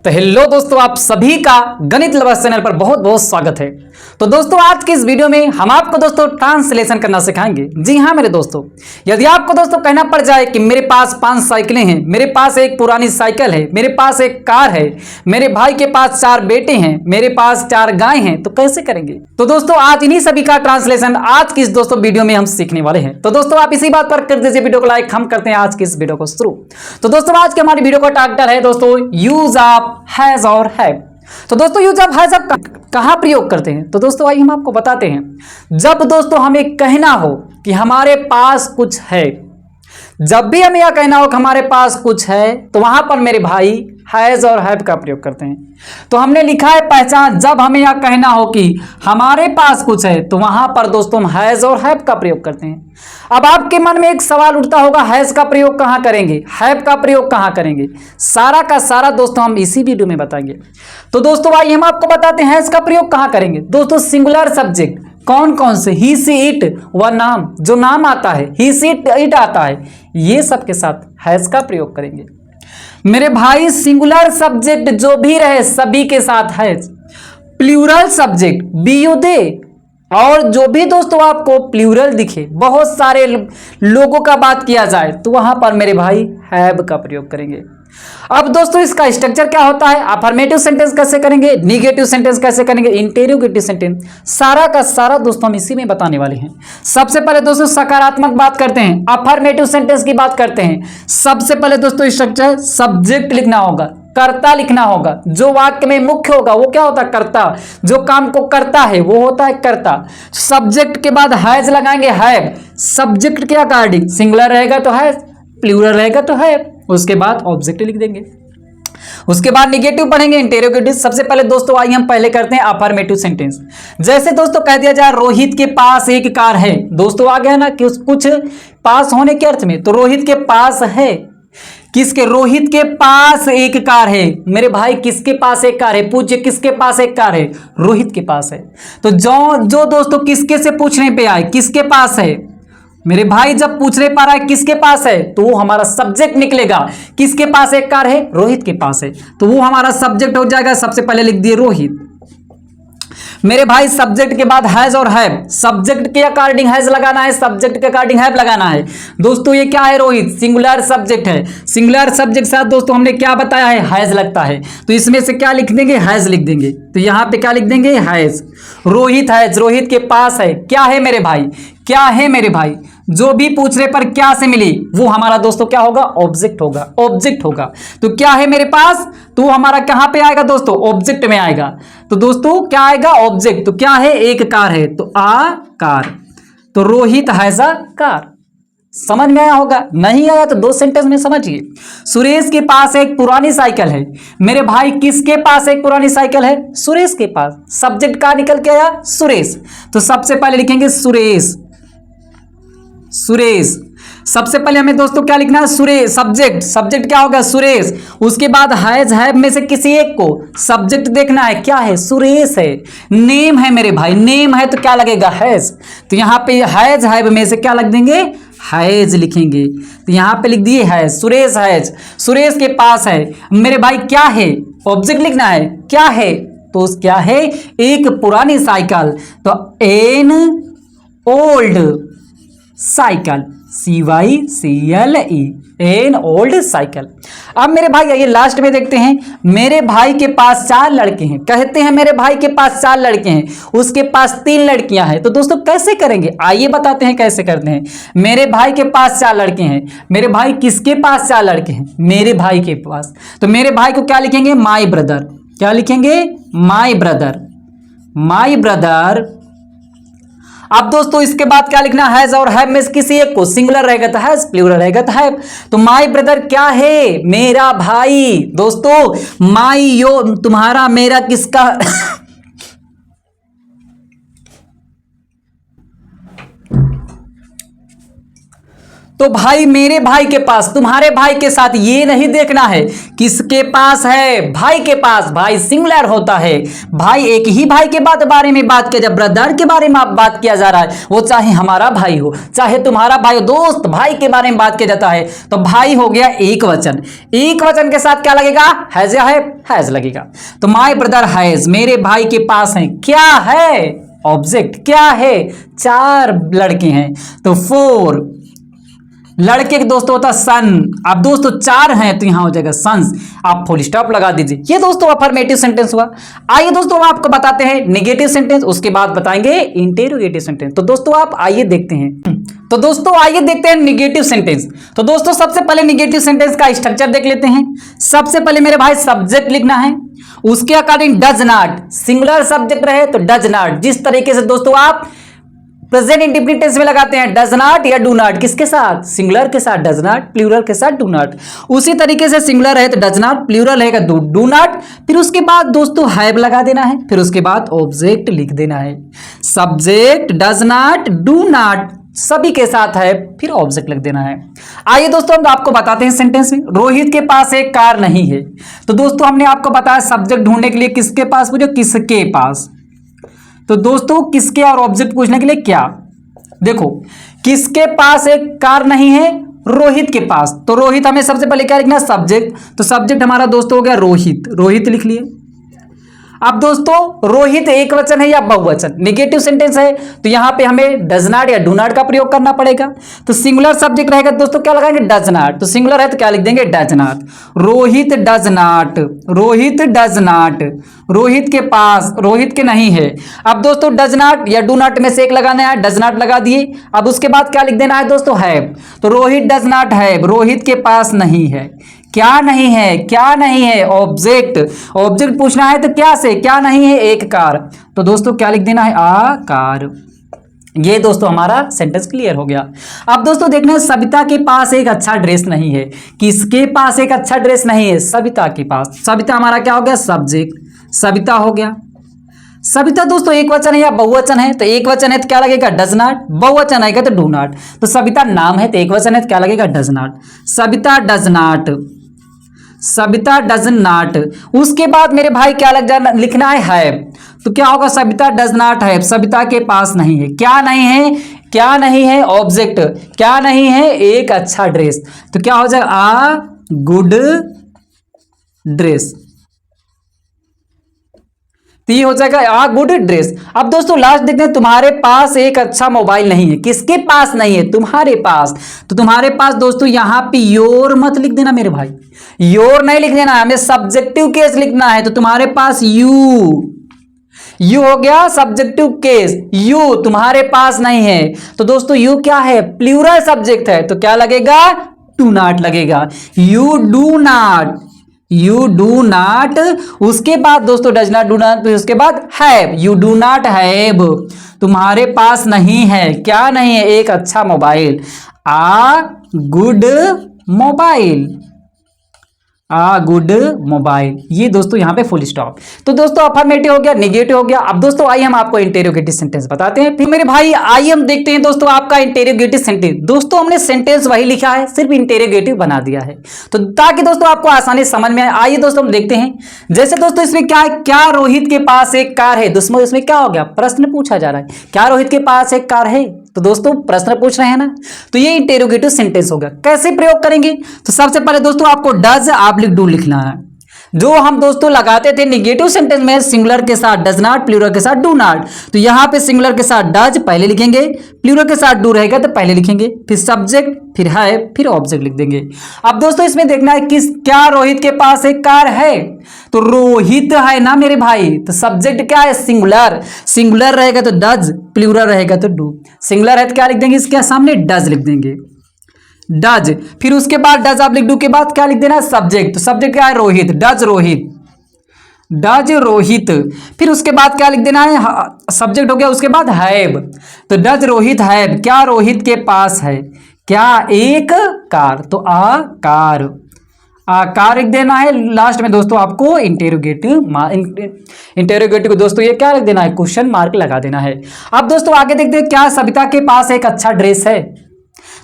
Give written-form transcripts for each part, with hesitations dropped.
तो हेलो दोस्तों, आप सभी का गणित लवर्स चैनल पर बहुत बहुत स्वागत है। तो दोस्तों आज की इस वीडियो में हम आपको दोस्तों ट्रांसलेशन करना सिखाएंगे। जी हाँ मेरे दोस्तों, यदि आपको दोस्तों कहना पड़ जाए कि मेरे पास 5 साइकिलें हैं, मेरे पास एक पुरानी साइकिल है, मेरे पास एक कार है, मेरे भाई के पास 4 बेटे हैं, मेरे पास 4 गाय हैं, तो कैसे करेंगे? तो दोस्तों आज इन्हीं सभी का ट्रांसलेशन आज की इस दोस्तों वीडियो में हम सीखने वाले हैं। तो दोस्तों आप इसी बात पर कर दीजिए वीडियो को लाइक। हम करते हैं आज की इस वीडियो को शुरू। तो दोस्तों आज की हमारी वीडियो का टाइटल है दोस्तों यूज ऑफ हैज और हैव। तो दोस्तों यूज ऑफ हैज आप कहां प्रयोग करते हैं? तो दोस्तों आइए हम आपको बताते हैं। जब दोस्तों हमें कहना हो कि हमारे पास कुछ है, जब भी हमें यह कहना हो कि हमारे पास कुछ है, तो वहां पर मेरे भाई हैज और हैव का प्रयोग करते हैं। तो हमने लिखा है पहचान, जब हमें यह कहना हो कि हमारे पास कुछ है, तो वहां पर दोस्तों हम हैज और हैव का प्रयोग करते हैं। अब आपके मन में एक सवाल उठता होगा, हैज का प्रयोग कहां करेंगे, हैव का प्रयोग कहां करेंगे? सारा का सारा दोस्तों हम इसी वीडियो में बताएंगे। तो दोस्तों आइए हम आपको बताते हैं हैज का प्रयोग कहां करेंगे। दोस्तों सिंगुलर सब्जेक्ट कौन कौन से, ही सी इट, वह नाम जो नाम आता है, ही सी इट आता है, ये सब के साथ हैज का प्रयोग करेंगे। मेरे भाई सिंगुलर सब्जेक्ट जो भी रहे सभी के साथ has. Plural subject be you they, और जो भी दोस्तों आपको प्लूरल दिखे, बहुत सारे लोगों का बात किया जाए, तो वहां पर मेरे भाई हैव का प्रयोग करेंगे। अब दोस्तों इसका स्ट्रक्चर क्या होता है, अफर्मेटिव सेंटेंस कैसे करेंगे, निगेटिव सेंटेंस कैसे करेंगे, इंटेरोगेटिव सेंटेंस, सारा का सारा दोस्तों हम इसी में बताने वाले हैं। सबसे पहले दोस्तों सकारात्मक बात करते हैं, अफर्मेटिव सेंटेंस की बात करते हैं। सबसे पहले दोस्तों स्ट्रक्चर, सब्जेक्ट लिखना होगा, कर्ता लिखना होगा। जो वाक्य में मुख्य होगा वो क्या होता है, कर्ता। जो काम को करता है वो होता है कर्ता। सब्जेक्ट के बाद हैज लगाएंगे, हैव। सब्जेक्ट के अकॉर्डिंग सिंगुलर रहेगा तो हैज, प्लूरल रहेगा तो हैव। उसके बाद ऑब्जेक्ट लिख देंगे। उसके बाद निगेटिव पढ़ेंगे, इंटेरोगेटिव। सबसे पहले दोस्तों आइए हम पहले करते हैं अफर्मेटिव सेंटेंस। जैसे दोस्तों कह दिया जाए रोहित के पास एक कार है, दोस्तों आ गया ना कि कुछ पास होने के अर्थ में, तो रोहित के पास है। किसके? रोहित के पास एक कार है। मेरे भाई किसके पास एक कार है? पूछिए किसके पास एक कार है? रोहित के पास है। तो जो दोस्तों किसके से पूछने पे आए, किसके पास है, मेरे भाई जब पूछने पा रहा है किसके पास है, तो वो हमारा सब्जेक्ट निकलेगा। किसके पास एक कार है? रोहित के पास है, तो वो हमारा सब्जेक्ट हो जाएगा। सबसे पहले लिख दिए रोहित। मेरे भाई सब्जेक्ट के बाद हैज और हैव। सब्जेक्ट के अकॉर्डिंग हैज लगाना है, सब्जेक्ट के अकॉर्डिंग हैव लगाना है। दोस्तों ये क्या है, रोहित सिंगुलर सब्जेक्ट है। सिंगुलर सब्जेक्ट साथ दोस्तों हमने क्या बताया है, हैज लगता है। तो इसमें से क्या लिख देंगे, हैज लिख देंगे। तो यहां पे क्या लिख देंगे, हैज। रोहित हैज, रोहित के पास है। क्या है मेरे भाई, क्या है मेरे भाई, जो भी पूछने पर क्या से मिली वो हमारा दोस्तों क्या होगा, ऑब्जेक्ट होगा, ऑब्जेक्ट होगा। तो क्या है मेरे पास, तो हमारा कहां पे आएगा दोस्तों, ऑब्जेक्ट में आएगा। तो दोस्तों क्या आएगा, ऑब्जेक्ट। तो क्या है, एक कार है, तो आ कार। तो रोहित हैज अ कार। समझ में आया होगा, नहीं आया तो 2 सेंटेंस में समझिए। सुरेश के पास एक पुरानी साइकिल है। मेरे भाई किसके पास एक पुरानी साइकिल है? सुरेश के पास। सब्जेक्ट का निकल के आया, सुरेश। तो सबसे पहले लिखेंगे सुरेश, सुरेश। सबसे पहले हमें दोस्तों क्या लिखना है, सुरेश। सब्जेक्ट, सब्जेक्ट क्या होगा, सुरेश। उसके बाद हैज हैव में से किसी एक को सब्जेक्ट देखना है, क्या है, सुरेश है। नेम है मेरे भाई, नेम है तो क्या लगेगा, हैज। तो यहां पे हैज हैव में से क्या लग देंगे, हैज लिखेंगे। तो यहां पे लिख दिए हैज, सुरेश हैज। सुरेश के पास है। मेरे भाई क्या है, ऑब्जेक्ट लिखना है, क्या है, तो क्या है, एक पुरानी साइकिल। तो an old cycle, CYCLE, an old cycle. अब मेरे भाई आइए लास्ट में देखते हैं। मेरे भाई के पास 4 लड़के हैं। कहते हैं मेरे भाई के पास 4 लड़के हैं, उसके पास 3 लड़कियां हैं। तो दोस्तों कैसे करेंगे, आइए बताते हैं कैसे करते हैं। मेरे भाई के पास 4 लड़के हैं। मेरे भाई किसके पास 4 लड़के हैं? मेरे भाई के पास। तो मेरे भाई को क्या लिखेंगे, माई ब्रदर। क्या लिखेंगे, माई ब्रदर, माई ब्रदर। अब दोस्तों इसके बाद क्या लिखना, हैज और हैव में से किसी एक को, सिंगुलर रहेगा तो हैज, प्लूरल रहेगा तो हैव। तो माय ब्रदर क्या है, मेरा भाई। दोस्तों माई यो, तुम्हारा मेरा किसका तो भाई मेरे भाई के पास, तुम्हारे भाई के साथ ये नहीं देखना है किसके पास है, भाई के पास। भाई सिंगुलर होता है, भाई एक ही भाई के बारे में बात किया, जब ब्रदर के बारे में बात किया जा रहा है, वो चाहे हमारा भाई हो चाहे तुम्हारा भाई हो, दोस्त भाई के बारे में बात किया जाता है, तो भाई हो गया एक वचन। एक वचन के साथ क्या लगेगा, हैज या हैज लगेगा। तो माय ब्रदर हैज, मेरे भाई के पास है, क्या है, ऑब्जेक्ट, क्या है, 4 लड़के हैं, तो 4 लड़के के दोस्तों होता सन। अब दोस्तों 4 हैं तो यहां हो जाएगा सन्स, आप फुल स्टॉप लगा दीजिए। ये दोस्तों अफर्मेटिव सेंटेंस हुआ। आइए दोस्तों हम आपको बताते हैं नेगेटिव सेंटेंस, उसके बाद बताएंगे इंटेरोगेटिव सेंटेंस। तो दोस्तों आप आइए देखते हैं, तो दोस्तों आइए देखते हैं नेगेटिव सेंटेंस। तो दोस्तों सबसे पहले नेगेटिव सेंटेंस का स्ट्रक्चर देख लेते हैं। सबसे पहले मेरे भाई सब्जेक्ट लिखना है, उसके according does not, singular subject रहे तो डज नॉट। जिस तरीके से दोस्तों आप प्रेजेंट इंडेफिनिट टेंस में लगाते हैं डज नॉट या डू नॉट, किसके साथ, सिंगुलर के साथ डज नॉट, प्लूरल के साथ डू नॉट। उसी तरीके से सिंगुलर है तो डज नॉट, प्लूरल रहेगा डू नॉट, फिर उसके बाद दोस्तों हैव लगा देना है, फिर उसके बाद ऑब्जेक्ट लिख देना है। Subject does not, do not सभी के साथ है, फिर ऑब्जेक्ट लिख देना है। आइए दोस्तों हम आपको बताते हैं सेंटेंस में। रोहित के पास एक कार नहीं है। तो दोस्तों हमने आपको बताया सब्जेक्ट ढूंढने के लिए किसके पास पूछो, किसके पास। तो दोस्तों किसके और ऑब्जेक्ट पूछने के लिए क्या, देखो किसके पास एक कार नहीं है, रोहित के पास। तो रोहित हमें सबसे पहले क्या लिखना है, सब्जेक्ट। तो सब्जेक्ट हमारा दोस्तों हो गया रोहित, रोहित लिख लिए। अब दोस्तों रोहित एक वचन है या बहुवचन, नेगेटिव सेंटेंस है तो यहां पे हमें डज नॉट या डू नॉट का प्रयोग करना पड़ेगा। तो सिंगुलर सब्जेक्ट रहेगा दोस्तों क्या लगाएंगे, डज नॉट। तो सिंगुलर है तो क्या लिख देंगे, does not. Rohit does not, Rohit does not, Rohit के पास, रोहित के नहीं है। अब दोस्तों डज नॉट या डू नॉट में से एक लगाना है, डज नॉट लगा दिए। अब उसके बाद क्या लिख देना है दोस्तों, हैव। तो Rohit does not have, Rohit के पास नहीं है। क्या नहीं है, क्या नहीं है, ऑब्जेक्ट। ऑब्जेक्ट पूछना है तो क्या से, क्या नहीं है, एक कार। तो दोस्तों क्या लिख देना है, आ कार। ये दोस्तों हमारा सेंटेंस क्लियर हो गया। अब दोस्तों देखना है सविता के पास एक अच्छा ड्रेस नहीं है। किसके पास एक अच्छा ड्रेस नहीं है, सविता के पास। सविता हमारा क्या हो गया, सब्जेक्ट, सविता हो गया। सविता दोस्तों एक वचन है या बहुवचन है, तो एक वचन है तो क्या लगेगा, डज नॉट। बहुवचन आएगा तो डू नॉट। तो सविता नाम है तो एक वचन है तो क्या लगेगा, does not. Savita does not, Savita does not. उसके बाद मेरे भाई क्या लग जाना, लिखना है हैव। तो क्या होगा, Savita does not have, Savita के पास नहीं है। क्या नहीं है, क्या नहीं है, ऑब्जेक्ट। क्या नहीं है, एक अच्छा ड्रेस। तो क्या हो जाएगा, आ गुड ड्रेस। तो ये हो जाएगा आ गुड ड्रेस। अब दोस्तों लास्ट देखते हैं, तुम्हारे पास एक अच्छा मोबाइल नहीं है। किसके पास नहीं है, तुम्हारे पास। तो तुम्हारे पास दोस्तों यहां पे योर मत लिख देना मेरे भाई, योर नहीं लिख देना, हमें सब्जेक्टिव केस लिखना है। तो तुम्हारे पास यू हो गया सब्जेक्टिव केस, यू तुम्हारे पास नहीं है। तो दोस्तों यू क्या है, प्लूरल सब्जेक्ट है तो क्या लगेगा, डू नॉट लगेगा। You do not, you do not. उसके बाद दोस्तों डज नॉट, डू नॉट, उसके बाद have. You do not have, तुम्हारे पास नहीं है, क्या नहीं है, एक अच्छा मोबाइल। आ गुड मोबाइल, आ गुड मोबाइल। ये दोस्तों यहां पे फुल स्टॉप। तो दोस्तों अफर्मेटिव हो गया, नेगेटिव हो गया। अब दोस्तों आइए हम आपको इंटेरोगेटिव सेंटेंस बताते हैं। फिर मेरे भाई आइए हम देखते हैं दोस्तों आपका इंटेरोगेटिव सेंटेंस। दोस्तों हमने सेंटेंस वही लिखा है, सिर्फ इंटेरोगेटिव बना दिया है, तो ताकि दोस्तों आपको आसानी समझ में आए। आइए दोस्तों हम देखते हैं। जैसे दोस्तों इसमें क्या है, क्या रोहित के पास एक कार है। दोस्तों इसमें क्या हो गया, प्रश्न पूछा जा रहा है, क्या रोहित के पास एक कार है। तो दोस्तों प्रश्न पूछ रहे हैं ना, तो ये इंटेरोगेटिव सेंटेंस होगा। कैसे प्रयोग करेंगे, तो सबसे पहले दोस्तों आपको डज आप डू लिखना है। जो हम दोस्तों लगाते थे नेगेटिव सेंटेंस में, सिंगुलर के साथ डज नॉट, प्लूरल के साथ डू नॉट। तो यहां पे सिंगुलर के साथ डज पहले लिखेंगे, प्लूरल के साथ डू रहेगा तो पहले लिखेंगे, फिर सब्जेक्ट, फिर है, फिर ऑब्जेक्ट लिख देंगे। अब दोस्तों इसमें देखना है किस, क्या रोहित के पास एक कार है। तो रोहित है ना मेरे भाई, तो सब्जेक्ट क्या है, सिंगुलर। सिंगुलर रहेगा तो डज, प्लूरल रहेगा तो डू। सिंगुलर है तो क्या लिख देंगे, इसके सामने डज लिख देंगे, डज। फिर उसके बाद डज आप लिख डू के बाद क्या लिख देना है, सब्जेक्ट। तो सब्जेक्ट क्या है, रोहित, डज रोहित, डज रोहित। फिर उसके बाद क्या लिख देना है, सब्जेक्ट हो गया, उसके बाद हैव। तो डज रोहित हैव, क्या रोहित के पास है, क्या एक कार। तो आ कार, कार लिख देना है। लास्ट में दोस्तों आपको इंटेरोगेटिव दोस्तों ये क्या लिख देना है, क्वेश्चन मार्क लगा देना है। अब दोस्तों आगे देखते हैं, क्या सविता के पास एक अच्छा ड्रेस है।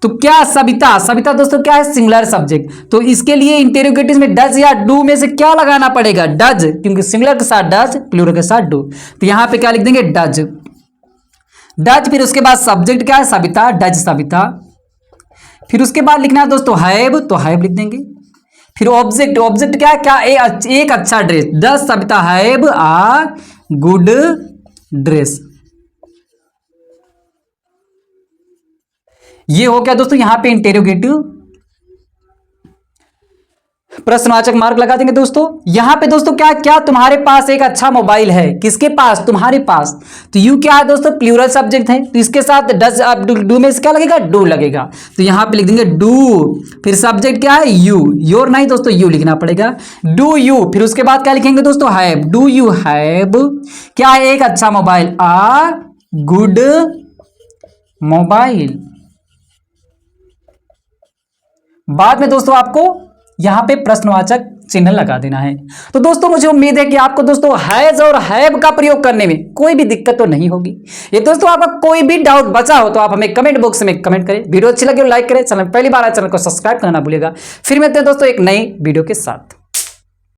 तो क्या सविता, सविता दोस्तों क्या है, सिंगुलर सब्जेक्ट, तो इसके लिए इंटेरोगेटिव में डज या डू में से क्या लगाना पड़ेगा, डज, क्योंकि सिंगुलर के साथ डज, प्लूरल के साथ डू, तो यहां पे क्या लिख देंगे, डज, डज। फिर उसके बाद सब्जेक्ट क्या है, सविता, डज सविता। फिर उसके बाद लिखना है दोस्तों हैव, तो हैव लिख देंगे। फिर ऑब्जेक्ट, ऑब्जेक्ट क्या है, क्या एक अच्छा dress, does Savita have a good dress. ये हो गया दोस्तों यहां पे इंटेरोगेटिव, प्रश्नवाचक मार्क लगा देंगे दोस्तों। यहां पे दोस्तों क्या क्या, तुम्हारे पास एक अच्छा मोबाइल है, किसके पास, तुम्हारे पास, तो यू क्या है दोस्तों, प्लूरल सब्जेक्ट है, तो इसके साथ डज डू में से क्या लगेगा, डू लगेगा, तो यहां पे लिख देंगे डू। फिर सब्जेक्ट क्या है, यू, योर नहीं दोस्तों, यू लिखना पड़ेगा, डू यू। फिर उसके बाद क्या लिखेंगे दोस्तों, हैव, डू यू हैव क्या है, एक अच्छा मोबाइल, आ गुड मोबाइल। बाद में दोस्तों आपको यहां पे प्रश्नवाचक चिन्ह लगा देना है। तो दोस्तों मुझे उम्मीद है कि आपको दोस्तों हैज और हैव का प्रयोग करने में कोई भी दिक्कत तो नहीं होगी। ये दोस्तों आपका कोई भी डाउट बचा हो तो आप हमें कमेंट बॉक्स में कमेंट करें। वीडियो अच्छी लगे तो लाइक करें, चैनल पहली बार आए चैनल को सब्सक्राइब करना ना भूलिएगा। फिर मिलते हैं दोस्तों एक नई वीडियो के साथ।